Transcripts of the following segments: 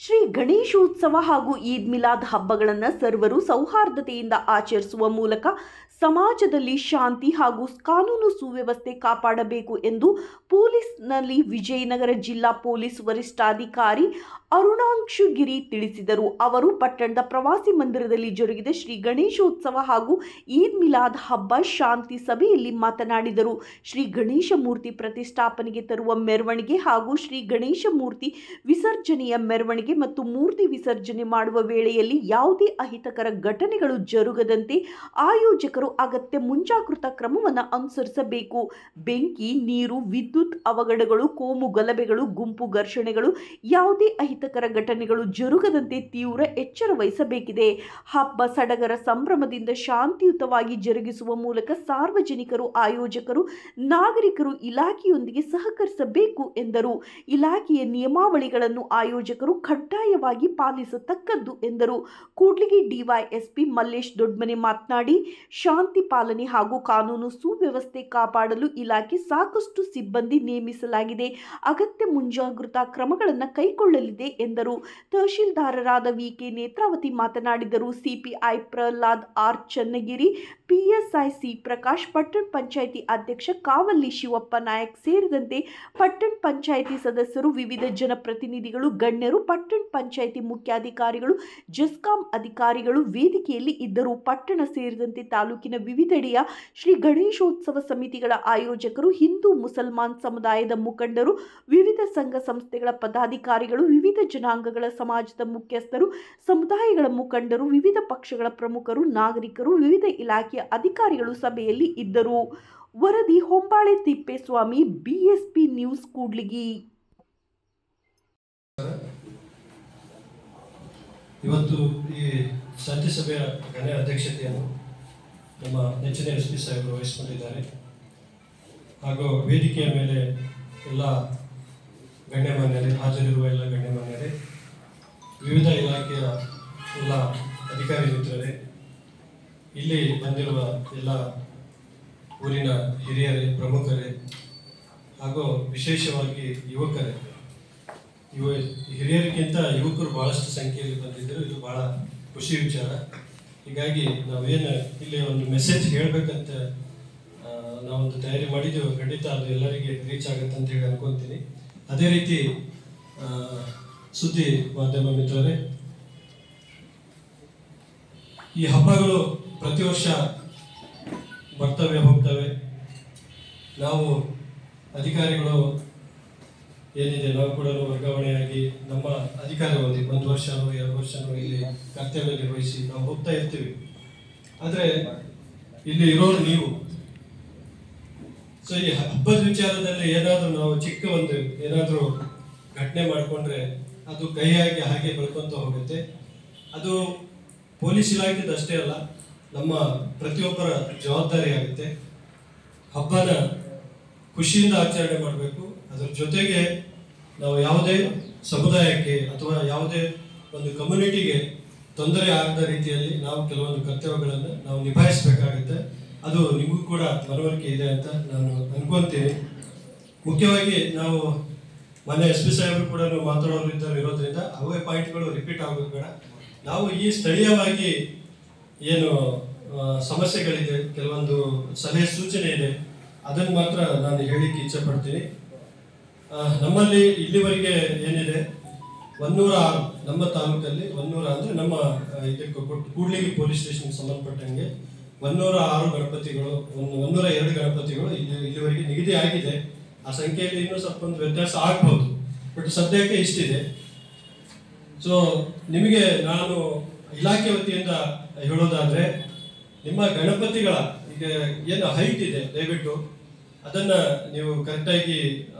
ಶ್ರೀ ಗಣೇಶೋತ್ಸವ ಹಾಗೂ ಈದ್ ಮಿಲಾದ್ ಹಬ್ಬಗಳನ್ನು ಸರ್ವರು ಸೌಹಾರ್ದತೆಯಿಂದ ಆಚರಿಸುವ ಮೂಲಕ ಸಮಾಜದಲ್ಲಿ ಶಾಂತಿ ಹಾಗೂ ಕಾನೂನು ಸುವ್ಯವಸ್ಥೆ ಕಾಪಾಡಬೇಕು ಎಂದು ಪೊಲೀಸ್ನಲ್ಲಿ ವಿಜಯನಗರ ಜಿಲ್ಲಾ ಪೊಲೀಸ್ ವರಿಷ್ಠಾಧಿಕಾರಿ ಅರುಣಾಂಶುಗಿರಿ ತಿಳಿಸಿದರು. ಅವರು ಪಟ್ಟಣದ ಪ್ರವಾಸಿ ಮಂದಿರದಲ್ಲಿ ಜರುಗಿದ ಶ್ರೀ ಗಣೇಶೋತ್ಸವ ಹಾಗೂ ಈದ್ ಮಿಲಾದ್ ಹಬ್ಬ ಶಾಂತಿ ಸಭೆಯಲ್ಲಿ ಮಾತನಾಡಿದರು. ಶ್ರೀ ಗಣೇಶ ಮೂರ್ತಿ ಪ್ರತಿಷ್ಠಾಪನೆಗೆ ತರುವ ಮೆರವಣಿಗೆ ಹಾಗೂ ಶ್ರೀ ಗಣೇಶ ಮೂರ್ತಿ ವಿಸರ್ಜನೆಯ ಮೆರವಣಿಗೆ ಮತ್ತು ಮೂರ್ತಿ ವಿಸರ್ಜನೆ ಮಾಡುವ ವೇಳೆಯಲ್ಲಿ ಯಾವುದೇ ಅಹಿತಕರ ಘಟನೆಗಳು ಜರುಗದಂತೆ ಆಯೋಜಕರು ಅಗತ್ಯ ಮುಂಜಾಗೃತಾ ಕ್ರಮವನ್ನು ಅನುಸರಿಸಬೇಕು. ಬೆಂಕಿ, ನೀರು, ವಿದ್ಯುತ್ ಅವಘಡಗಳು, ಕೋಮು ಗಲಭೆಗಳು, ಗುಂಪು ಘರ್ಷಣೆಗಳು, ಯಾವುದೇ ಅಹಿತಕರ ಘಟನೆಗಳು ಜರುಗದಂತೆ ತೀವ್ರ ಎಚ್ಚರ ವಹಿಸಬೇಕಿದೆ. ಹಬ್ಬ ಸಡಗರ ಸಂಭ್ರಮದಿಂದ ಶಾಂತಿಯುತವಾಗಿ ಜರುಗಿಸುವ ಮೂಲಕ ಸಾರ್ವಜನಿಕರು, ಆಯೋಜಕರು, ನಾಗರಿಕರು ಇಲಾಖೆಯೊಂದಿಗೆ ಸಹಕರಿಸಬೇಕು ಎಂದರು. ಇಲಾಖೆಯ ನಿಯಮಾವಳಿಗಳನ್ನು ಆಯೋಜಕರು ಕಡ್ಡಾಯವಾಗಿ ಪಾಲಿಸತಕ್ಕದ್ದು ಎಂದರು. ಕೂಡ್ಲಿಗಿ ಡಿವೈಎಸ್ಪಿ ಮಲ್ಲೇಶ್ ದೊಡ್ಮನೆ ಮಾತನಾಡಿ, ಶಾಂತಿ ಪಾಲನೆ ಹಾಗೂ ಕಾನೂನು ಸುವ್ಯವಸ್ಥೆ ಕಾಪಾಡಲು ಇಲಾಖೆ ಸಾಕಷ್ಟು ಸಿಬ್ಬಂದಿ ನೇಮಿಸಲಾಗಿದೆ, ಅಗತ್ಯ ಮುಂಜಾಗೃತಾ ಕ್ರಮಗಳನ್ನು ಕೈಗೊಳ್ಳಲಿದೆ ಎಂದರು. ತಹಶೀಲ್ದಾರರಾದ ವಿಕೆ ನೇತ್ರಾವತಿ ಮಾತನಾಡಿದರು. CPI Prahlad R Channagiri, PSI C Prakash, ಪಟ್ಟಣ ಪಂಚಾಯಿತಿ ಅಧ್ಯಕ್ಷ ಕಾವಲ್ಲಿ ಶಿವಪ್ಪ ನಾಯಕ್ ಸೇರಿದಂತೆ ಪಟ್ಟಣ ಪಂಚಾಯಿತಿ ಸದಸ್ಯರು, ವಿವಿಧ ಜನಪ್ರತಿನಿಧಿಗಳು, ಗಣ್ಯರು, ಪಟ್ಟಣ ಪಂಚಾಯಿತಿ ಮುಖ್ಯಾಧಿಕಾರಿಗಳು, ಜೆಸ್ಕಾಂ ಅಧಿಕಾರಿಗಳು ವೇದಿಕೆಯಲ್ಲಿ ಇದ್ದರು. ಪಟ್ಟಣ ಸೇರಿದಂತೆ ತಾಲೂಕಿನ ವಿವಿಧೆಡೆಯ ಶ್ರೀ ಗಣೇಶೋತ್ಸವ ಸಮಿತಿಗಳ ಆಯೋಜಕರು, ಹಿಂದೂ ಮುಸಲ್ಮಾನ್ ಸಮುದಾಯದ ಮುಖಂಡರು, ವಿವಿಧ ಸಂಘ ಸಂಸ್ಥೆಗಳ ಪದಾಧಿಕಾರಿಗಳು, ವಿವಿಧ ಜನಾಂಗಗಳ ಸಮಾಜದ ಮುಖ್ಯಸ್ಥರು, ಸಮುದಾಯಗಳ ಮುಖಂಡರು, ವಿವಿಧ ಪಕ್ಷಗಳ ಪ್ರಮುಖರು, ನಾಗರಿಕರು, ವಿವಿಧ ಇಲಾಖೆಯ ಅಧಿಕಾರಿಗಳು ಸಭೆಯಲ್ಲಿ ಇದ್ದರು. ವರದಿ ಹೊಂಬಾಳೆ ತಿಪ್ಪೇಸ್ವಾಮಿ, ಬಿಎಸ್ಪಿ ನ್ಯೂಸ್, ಕೂಡ್ಲಿಗಿ. ಇವತ್ತು ಈ ಶಾಂತಿ ಸಭೆಯ ಗಣ್ಯ ಅಧ್ಯಕ್ಷತೆಯನ್ನು ನಮ್ಮ ನೆಚ್ಚಿನ ಎಸ್.ಪಿ. ಸಾಹೇಬರು ವಹಿಸಿಕೊಂಡಿದ್ದಾರೆ. ಹಾಗೂ ವೇದಿಕೆಯ ಮೇಲೆ ಎಲ್ಲ ಗಣ್ಯಮಾನ್ಯರೇ, ಹಾಜರಿರುವ ಎಲ್ಲ ಗಣ್ಯಮಾನ್ಯರೇ, ವಿವಿಧ ಇಲಾಖೆಯ ಎಲ್ಲ ಅಧಿಕಾರಿ ಮಿತ್ರರೇ, ಇಲ್ಲಿ ಬಂದಿರುವ ಎಲ್ಲ ಊರಿನ ಹಿರಿಯರೇ, ಪ್ರಮುಖರೇ, ಹಾಗೂ ವಿಶೇಷವಾಗಿ ಯುವಕರೇ. ಹಿರಿಯರಿಗಿಂತ ಯುವಕರು ಬಹಳಷ್ಟು ಸಂಖ್ಯೆಯಲ್ಲಿ ಬಂದಿದ್ದರು. ಇದು ಬಹಳ ಖುಷಿ ವಿಚಾರ. ಹೀಗಾಗಿ ನಾವೇನು ಇಲ್ಲಿ ಒಂದು ಮೆಸೇಜ್ ಹೇಳಬೇಕಂತ ನಾವೊಂದು ತಯಾರಿ ಮಾಡಿದ್ದೇವೆ. ಖಂಡಿತ ಅದು ಎಲ್ಲರಿಗೆ ರೀಚ್ ಆಗುತ್ತೆ ಅಂತ ಹೇಳಿ ಅನ್ಕೊತೀನಿ. ಅದೇ ರೀತಿ ಸುದ್ದಿ ಮಾಧ್ಯಮ ಮಿತ್ರರೇ, ಈ ಹಬ್ಬಗಳು ಪ್ರತಿ ವರ್ಷ ಬರ್ತವೆ ಹೋಗ್ತವೆ. ನಾವು ಅಧಿಕಾರಿಗಳು ಏನಿದೆ, ನಾವು ಕೂಡ ವರ್ಗಾವಣೆಯಾಗಿ ನಮ್ಮ ಅಧಿಕಾರಾವಧಿ 1 ವರ್ಷನೋ 2 ವರ್ಷನೋ ಇಲ್ಲಿ ಕರ್ತವ್ಯ ನಿರ್ವಹಿಸಿ ನಾವು ಹೋಗ್ತಾ ಇರ್ತೀವಿ. ಆದರೆ ಇಲ್ಲಿ ಇರೋರು ನೀವು. ಸೊ ಈ ಹಬ್ಬದ ವಿಚಾರದಲ್ಲಿ ಏನಾದರೂ ನಾವು ಚಿಕ್ಕ ಒಂದು ಏನಾದರೂ ಘಟನೆ ಮಾಡಿಕೊಂಡ್ರೆ ಅದು ಕೈಯಾಗಿ ಹಾಗೆ ಬೆಳ್ಕೊಂತ ಹೋಗುತ್ತೆ. ಅದು ಪೊಲೀಸ್ ಇಲಾಖೆದು ಅಷ್ಟೇ ಅಲ್ಲ, ನಮ್ಮ ಪ್ರತಿಯೊಬ್ಬರ ಜವಾಬ್ದಾರಿ ಆಗುತ್ತೆ. ಹಬ್ಬನ ಖುಷಿಯಿಂದ ಆಚರಣೆ ಮಾಡಬೇಕು. ಅದರ ಜೊತೆಗೆ ನಾವು ಯಾವುದೇ ಸಮುದಾಯಕ್ಕೆ ಅಥವಾ ಯಾವುದೇ ಒಂದು ಕಮ್ಯುನಿಟಿಗೆ ತೊಂದರೆ ಆಗದ ರೀತಿಯಲ್ಲಿ ನಾವು ಕೆಲವೊಂದು ಕರ್ತವ್ಯಗಳನ್ನು ನಾವು ನಿಭಾಯಿಸಬೇಕಾಗುತ್ತೆ. ಅದು ನಿಮಗೂ ಕೂಡ ಮನವರಿಕೆ ಇದೆ ಅಂತ ನಾನು ಅನ್ಕೊಂತೀನಿ. ಮುಖ್ಯವಾಗಿ ನಾವು ಮೊನ್ನೆ ಎಸ್.ಪಿ. ಸಾಹೇಬರು ಕೂಡ ಮಾತಾಡೋರು ಇರೋದ್ರಿಂದ ಅವೇ ಪಾಯಿಂಟ್ಗಳು ರಿಪೀಟ್ ಆಗೋದು ಬೇಡ. ನಾವು ಈ ಸ್ಥಳೀಯವಾಗಿ ಏನು ಸಮಸ್ಯೆಗಳಿದೆ, ಕೆಲವೊಂದು ಸಲಹೆ ಸೂಚನೆ ಇದೆ, ಅದನ್ನು ಮಾತ್ರ ನಾನು ಹೇಳಿಕ್ಕೆ ಇಚ್ಛೆ ಪಡ್ತೀನಿ. ನಮ್ಮಲ್ಲಿ ಇಲ್ಲಿವರೆಗೆ ಏನಿದೆ 106 ನಮ್ಮ ತಾಲೂಕಲ್ಲಿ 100 ಅಂದರೆ ನಮ್ಮ ಇದಕ್ಕೆ ಕೂಡ್ಲಿಗಿ ಪೊಲೀಸ್ ಸ್ಟೇಷನ್ಗೆ ಸಂಬಂಧಪಟ್ಟಂಗೆ 106 ಗಣಪತಿಗಳು, 102 ಗಣಪತಿಗಳು ಇಲ್ಲಿವರೆಗೆ ನಿಗದಿ ಆಗಿದೆ. ಆ ಸಂಖ್ಯೆಯಲ್ಲಿ ಇನ್ನೂ ಸ್ವಲ್ಪ ಒಂದು ವ್ಯತ್ಯಾಸ ಆಗ್ಬೋದು, ಬಟ್ ಸದ್ಯಕ್ಕೆ ಇಷ್ಟಿದೆ. ಸೊ ನಿಮಗೆ ನಾನು ಇಲಾಖೆ ವತಿಯಿಂದ ಹೇಳೋದಾದ್ರೆ, ನಿಮ್ಮ ಗಣಪತಿಗಳ ಈಗ ಏನು ಹೈಟ್ ಇದೆ ದಯವಿಟ್ಟು ಅದನ್ನ ನೀವು ಕರೆಕ್ಟಾಗಿ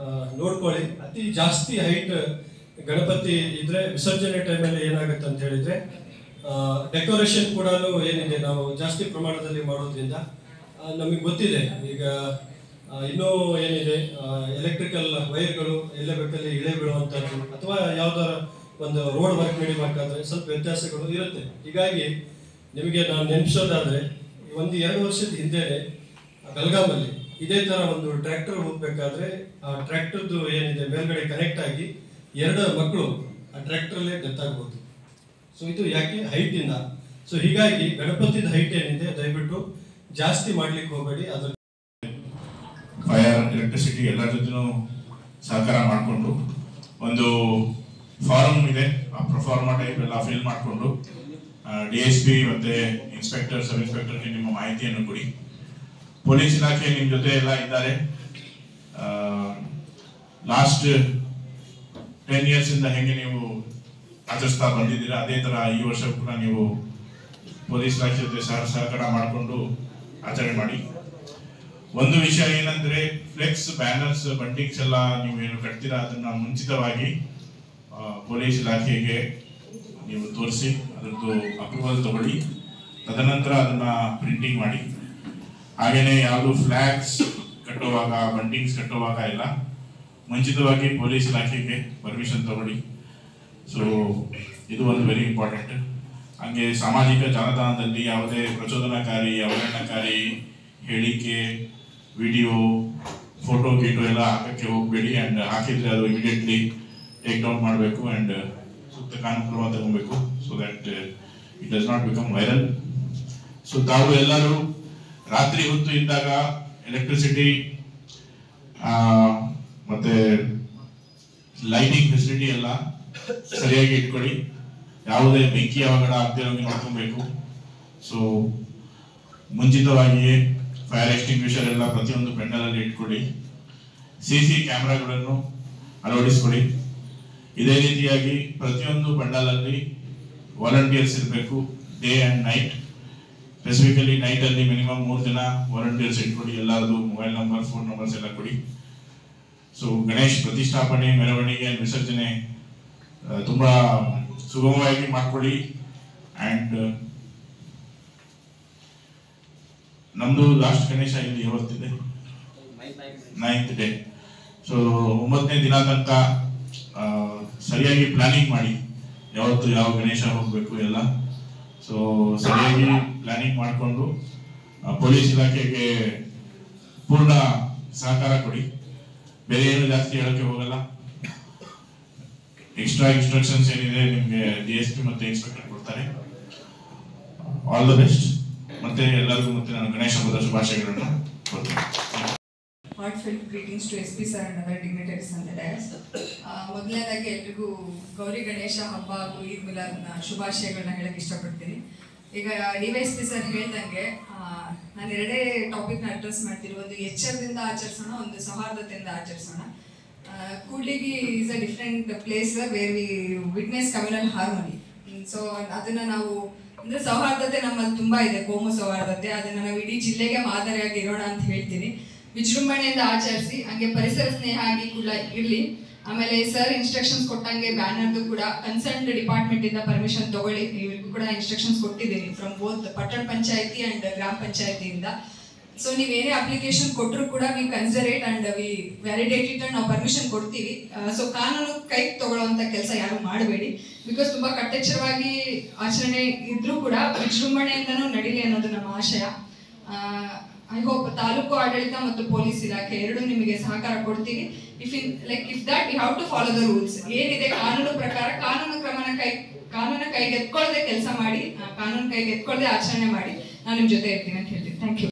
ನೋಡ್ಕೊಳ್ಳಿ. ಅತಿ ಜಾಸ್ತಿ ಹೈಟ್ ಗಣಪತಿ ಇದ್ರೆ ವಿಸರ್ಜನೆ ಟೈಮಲ್ಲಿ ಏನಾಗುತ್ತೆ ಅಂತ ಹೇಳಿದ್ರೆ, ಡೆಕೋರೇಷನ್ ಕೂಡ ಏನಿದೆ ನಾವು ಜಾಸ್ತಿ ಪ್ರಮಾಣದಲ್ಲಿ ಮಾಡೋದ್ರಿಂದ ನಮಗೆ ಗೊತ್ತಿದೆ. ಈಗ ಇನ್ನೂ ಏನಿದೆ, ಎಲೆಕ್ಟ್ರಿಕಲ್ ವೈರ್ಗಳು ಎಲ್ಲ ಬೇಕಲ್ಲಿ ಇಳೆ ಬೀಳುವಂಥದ್ದು ಅಥವಾ ಯಾವ್ದಾರ ಒಂದು ರೋಡ್ ವರ್ಕ್ ನಡಿಬೇಕಾದ್ರೆ ಸ್ವಲ್ಪ ವ್ಯತ್ಯಾಸಗಳು ಇರುತ್ತೆ. ಹೀಗಾಗಿ ನಿಮಗೆ ನಾನು ನೆನಪಿಸೋದಾದ್ರೆ, 1-2 ವರ್ಷದ ಹಿಂದೆನೆ ಬೆಳಗಾಮಲ್ಲಿ ಇದೇ ತರ ಒಂದು ಟ್ರ್ಯಾಕ್ಟರ್ ಹೋಗ್ಬೇಕಾದ್ರೆ ಆ ಟ್ರ್ಯಾಕ್ಟರ್ದು ಏನಿದೆ ಮೇಲ್ಗಡೆ ಕನೆಕ್ಟ್ ಆಗಿ 2 ಮಕ್ಕಳು ಆ ಟ್ರ್ಯಾಕ್ಟ್ರಲ್ಲೇ ಡೆತ್ ಆಗ್ಬೋದು. ಸೊ ಇದು ಯಾಕೆ ಹೈಟಿಂದ. ಸೊ ಹೀಗಾಗಿ ಗಣಪತಿದ ಹೈಟ್ ಏನಿದೆ ದಯವಿಟ್ಟು ಜಾಸ್ತಿ ಮಾಡ್ಲಿಕ್ಕೆ ಹೋಗಬೇಡಿ. ಅದ್ರ ಫೈರ್, ಎಲೆಕ್ಟ್ರಿಸಿಟಿ ಎಲ್ಲರ ಜೊತೆನೂ ಸಹಕಾರ ಮಾಡಿಕೊಂಡು ಒಂದು ಫಾರಮ್ ಇದೆ, ಆ ಪ್ರೊಫಾರ್ಮಾ ಟೈಪ್ ಎಲ್ಲ ಫಿಲ್ ಮಾಡಿಕೊಂಡು DSP ಮತ್ತೆ ಇನ್ಸ್ಪೆಕ್ಟರ್, ಸಬ್ ಇನ್ಸ್ಪೆಕ್ಟರ್ಗೆ ನಿಮ್ಮ ಮಾಹಿತಿಯನ್ನು ಕೊಡಿ. ಪೊಲೀಸ್ ಇಲಾಖೆ ನಿಮ್ಮ ಜೊತೆ ಎಲ್ಲ ಇದ್ದಾರೆ. ಲಾಸ್ಟ್ 10 years ಇಂದ ಹೆಂಗೆ ನೀವು ಆಚರಿಸ್ತಾ ಬಂದಿದ್ದೀರಾ ಅದೇ ತರ ಈ ವರ್ಷ ಕೂಡ ನೀವು ಪೊಲೀಸ್ ಇಲಾಖೆ ಜೊತೆ ಸಹಕಾರ ಮಾಡಿಕೊಂಡು ಆಚರಣೆ ಮಾಡಿ. ಒಂದು ವಿಷಯ ಏನಂದ್ರೆ ಫ್ಲೆಕ್ಸ್, ಬ್ಯಾನರ್ಸ್, ಬಂಟಿಂಗ್ಸ್ ಎಲ್ಲ ನೀವು ಏನು ಕಟ್ತೀರಾ ಅದನ್ನ ಮುಂಚಿತವಾಗಿ ಪೊಲೀಸ್ ಇಲಾಖೆಗೆ ನೀವು ತೋರಿಸಿ ಅದರದ್ದು ಅಪ್ರೂವಲ್ ತಗೊಳ್ಳಿ. ತದನಂತರ ಅದನ್ನ ಪ್ರಿಂಟಿಂಗ್ ಮಾಡಿ. ಹಾಗೇನೆ ಯಾವುದು ಫ್ಲಾಗ್ಸ್ ಕಟ್ಟುವಾಗ, ಬಂಟಿಂಗ್ಸ್ ಕಟ್ಟುವಾಗ ಎಲ್ಲ ಮುಂಚಿತವಾಗಿ ಪೊಲೀಸ್ ಇಲಾಖೆಗೆ ಪರ್ಮಿಷನ್ ತಗೊಳ್ಳಿ. ಸೊ ಇದು ಒಂದು ವೆರಿ ಇಂಪಾರ್ಟೆಂಟ್. ಹಂಗೆ ಸಾಮಾಜಿಕ ಜಾಲತಾಣದಲ್ಲಿ ಯಾವುದೇ ಪ್ರಚೋದನಕಾರಿ, ಅವಹೇಳನಕಾರಿ ಹೇಳಿಕೆ, ವಿಡಿಯೋ, ಫೋಟೋ ಗೀಟೋ ಎಲ್ಲ ಹಾಕಕ್ಕೆ ಹೋಗಬೇಡಿ. ಆ್ಯಂಡ್ ಹಾಕಿದ್ರೆ ಅದು ಇಮಿಡಿಯೇಟ್ಲಿ ಟೇಕ್ ಡೌನ್ ಮಾಡಬೇಕು ಆ್ಯಂಡ್ ಸೂಕ್ತ ಕಾನೂನು ಕ್ರಮ ತಗೋಬೇಕು. So that it does not become viral. So ತಾವು ಎಲ್ಲರೂ ರಾತ್ರಿ ಹೊತ್ತು ಇದ್ದಾಗ ಎಲೆಕ್ಟ್ರಿಸಿಟಿ ಮತ್ತೆ ಲೈಟಿಂಗ್ ಫೆಸಿಲಿಟಿ ಎಲ್ಲ ಸರಿಯಾಗಿ ಇಟ್ಕೊಳ್ಳಿ. ಯಾವುದೇ ಬೆಂಕಿ ಅವಘಡ ಆಗದೆ ನೋಡ್ಕೊಬೇಕು. ಸೊ ಮುಂಚಿತವಾಗಿಯೇ ಫೈರ್ ಎಕ್ಸ್ಟಿಂಗ್ವಿಷರ್ ಎಲ್ಲ ಪ್ರತಿಯೊಂದು ಪೆಂಡಲಲ್ಲಿ ಇಟ್ಕೊಳ್ಳಿ. CC ಕ್ಯಾಮೆರಾಗಳನ್ನು ಅಳವಡಿಸ್ಕೊಳ್ಳಿ. ಇದೇ ರೀತಿಯಾಗಿ ಪ್ರತಿಯೊಂದು ಪೆಂಡಲಲ್ಲಿ ವಾಲಂಟಿಯರ್ಸ್ ಇರಬೇಕು, day and night. Specifically night ಅಲ್ಲಿ ಮಿನಿಮಮ್ 3 ಜನ ವಾಲಂಟಿಯರ್ಸ್ ಇಟ್ಕೊಳ್ಳಿ. ಎಲ್ಲರದು ಮೊಬೈಲ್ ನಂಬರ್, ಫೋನ್ ನಂಬರ್ಸ್ ಎಲ್ಲ ಕೊಡಿ. ಸೊ ಗಣೇಶ್ ಪ್ರತಿಷ್ಠಾಪನೆ, ಮೆರವಣಿಗೆ, ವಿಸರ್ಜನೆ ತುಂಬಾ ಸುಗಮವಾಗಿ ಮಾಡ್ಕೊಳ್ಳಿ. ಆ್ಯಂಡ್ ನಮ್ದು ಲಾಸ್ಟ್ ಗಣೇಶ ಇಲ್ಲಿ ಯಾವತ್ತಿದೆ? 9th day. ಸೊ 9ನೇ ದಿನ ತನಕ ಸರಿಯಾಗಿ ಪ್ಲಾನಿಂಗ್ ಮಾಡಿ, ಯಾವತ್ತು ಯಾವ ಗಣೇಶ ಹೋಗ್ಬೇಕು ಎಲ್ಲ. ಸೊ ಸರಿಯಾಗಿ ಪ್ಲಾನಿಂಗ್ ಮಾಡಿಕೊಂಡು ಪೊಲೀಸ್ ಇಲಾಖೆಗೆ ಪೂರ್ಣ ಸಹಕಾರ ಕೊಡಿ. ಬೇರೆ ಏನು ಜಾಸ್ತಿ ಹೇಳಕ್ಕೆ ಹೋಗಲ್ಲ. ಎಕ್ಸ್ಟ್ರಾ ಇನ್ಸ್ಟ್ರಕ್ಷನ್ಸ್ ಏನಿದೆ ನಿಮಗೆ DSP ಮತ್ತೆ ಇನ್ಸ್ಪೆಕ್ಟರ್ ಕೊಡ್ತಾರೆ. All the best. ಮತ್ತೆ ಎಲ್ಲರಿಗೂ ಮತ್ತೆ ನಾನು ಗಣೇಶ ಹಬ್ಬದ ಶುಭಾಶಯಗಳನ್ನು ಕೊಡ್ತೇನೆ. Heartfelt greetings to SP sir and other dignitaries on the dais. ಮೊದಲನೇದಾಗಿ ಎಲ್ರಿಗೂ ಗೌರಿ ಗಣೇಶ ಹಬ್ಬ ಹಾಗೂ ಈದ್ ಮಿಲಾದ್ನ ಶುಭಾಶಯಗಳನ್ನ ಹೇಳಕ್ಕೆ ಇಷ್ಟಪಡ್ತೀನಿ. ಈಗ DYSP ಸರ್ ಹೇಳ್ದಂಗೆ ನಾನು ಎರಡೇ ಟಾಪಿಕ್ನ ಅಡ್ರೆಸ್ ಮಾಡ್ತೀನಿ. ಒಂದು ಎಚ್ಚರದಿಂದ ಆಚರಿಸೋಣ, ಒಂದು ಸೌಹಾರ್ದತೆಯಿಂದ ಆಚರಿಸೋಣ. Kudligi is a different place where we witness communal harmony. So ಅದನ್ನ ನಾವು ಅಂದ್ರೆ ಸೌಹಾರ್ದತೆ ನಮ್ಮಲ್ಲಿ ತುಂಬಾ ಇದೆ, ಕೋಮು ಸೌಹಾರ್ದತೆ. ಅದನ್ನ ನಾವು ಇಡೀ ಜಿಲ್ಲೆಗೆ ಮಾದರಿಯಾಗಿ ಇರೋಣ ಅಂತ ಹೇಳ್ತೀನಿ. ವಿಜೃಂಭಣೆಯಿಂದ ಆಚರಿಸಿ, ಹಂಗೆ ಪರಿಸರ ಸ್ನೇಹ ಆಗಿ ಕೂಡ ಇರಲಿ. ಆಮೇಲೆ ಸರ್ ಇನ್ಸ್ಟ್ರಕ್ಷನ್ಸ್ ಕೊಟ್ಟಂಗೆ ಬ್ಯಾನರ್ದು ಕೂಡ ಕನ್ಸರ್ನ್ಡ್ ಡಿಪಾರ್ಟ್ಮೆಂಟ್ ಇಂದ ಪರ್ಮಿಷನ್ ತಗೊಳ್ಳಿ. ಇವ್ರಿಗೂ ಕೂಡ ಇನ್ಸ್ಟ್ರಕ್ಷನ್ಸ್ ಕೊಟ್ಟಿದ್ದೀನಿ ಫ್ರಮ್ ಬೋತ್ ಪಟ್ಟಣ ಪಂಚಾಯತಿ ಅಂಡ್ ಗ್ರಾಮ ಪಂಚಾಯತಿಯಿಂದ. ಸೊ ನೀವೇನೇ ಅಪ್ಲಿಕೇಶನ್ ಕೊಟ್ಟರು ಕೂಡ we conservate and we validate it and ನಾವು ಪರ್ಮಿಷನ್ ಕೊಡ್ತೀವಿ. ಸೊ ಕಾನೂನು ಕೈಗೆ ತಗೊಳ್ಳುವಂತ ಕೆಲಸ ಯಾರು ಮಾಡಬೇಡಿ. ಬಿಕಾಸ್ ತುಂಬಾ ಕಟ್ಟೆಚ್ಚರವಾಗಿ ಆಚರಣೆ ಇದ್ರೂ ಕೂಡ ವಿಜೃಂಭಣೆಯಿಂದನೂ ನಡೀಲಿ ಅನ್ನೋದು ನಮ್ಮ ಆಶಯ. ಐ ಹೋಪ್ ತಾಲೂಕು ಆಡಳಿತ ಮತ್ತು ಪೊಲೀಸ್ ಇಲಾಖೆ ಎರಡೂ ನಿಮಗೆ ಸಹಕಾರ ಕೊಡ್ತೀವಿ. If that you have to follow the rules. ಏನಿದೆ ಕಾನೂನು ಪ್ರಕಾರ ಕಾನೂನು ಕೈಗೆ ಎತ್ಕೊಳ್ಳದೆ ಕೆಲಸ ಮಾಡಿ, ಕಾನೂನು ಕೈಗೆ ಎತ್ಕೊಳ್ಳದೆ ಆಚರಣೆ ಮಾಡಿ. ನಾನು ನಿಮ್ ಜೊತೆ ಇರ್ತೀನಿ ಅಂತ ಹೇಳ್ತೀನಿ. Thank you.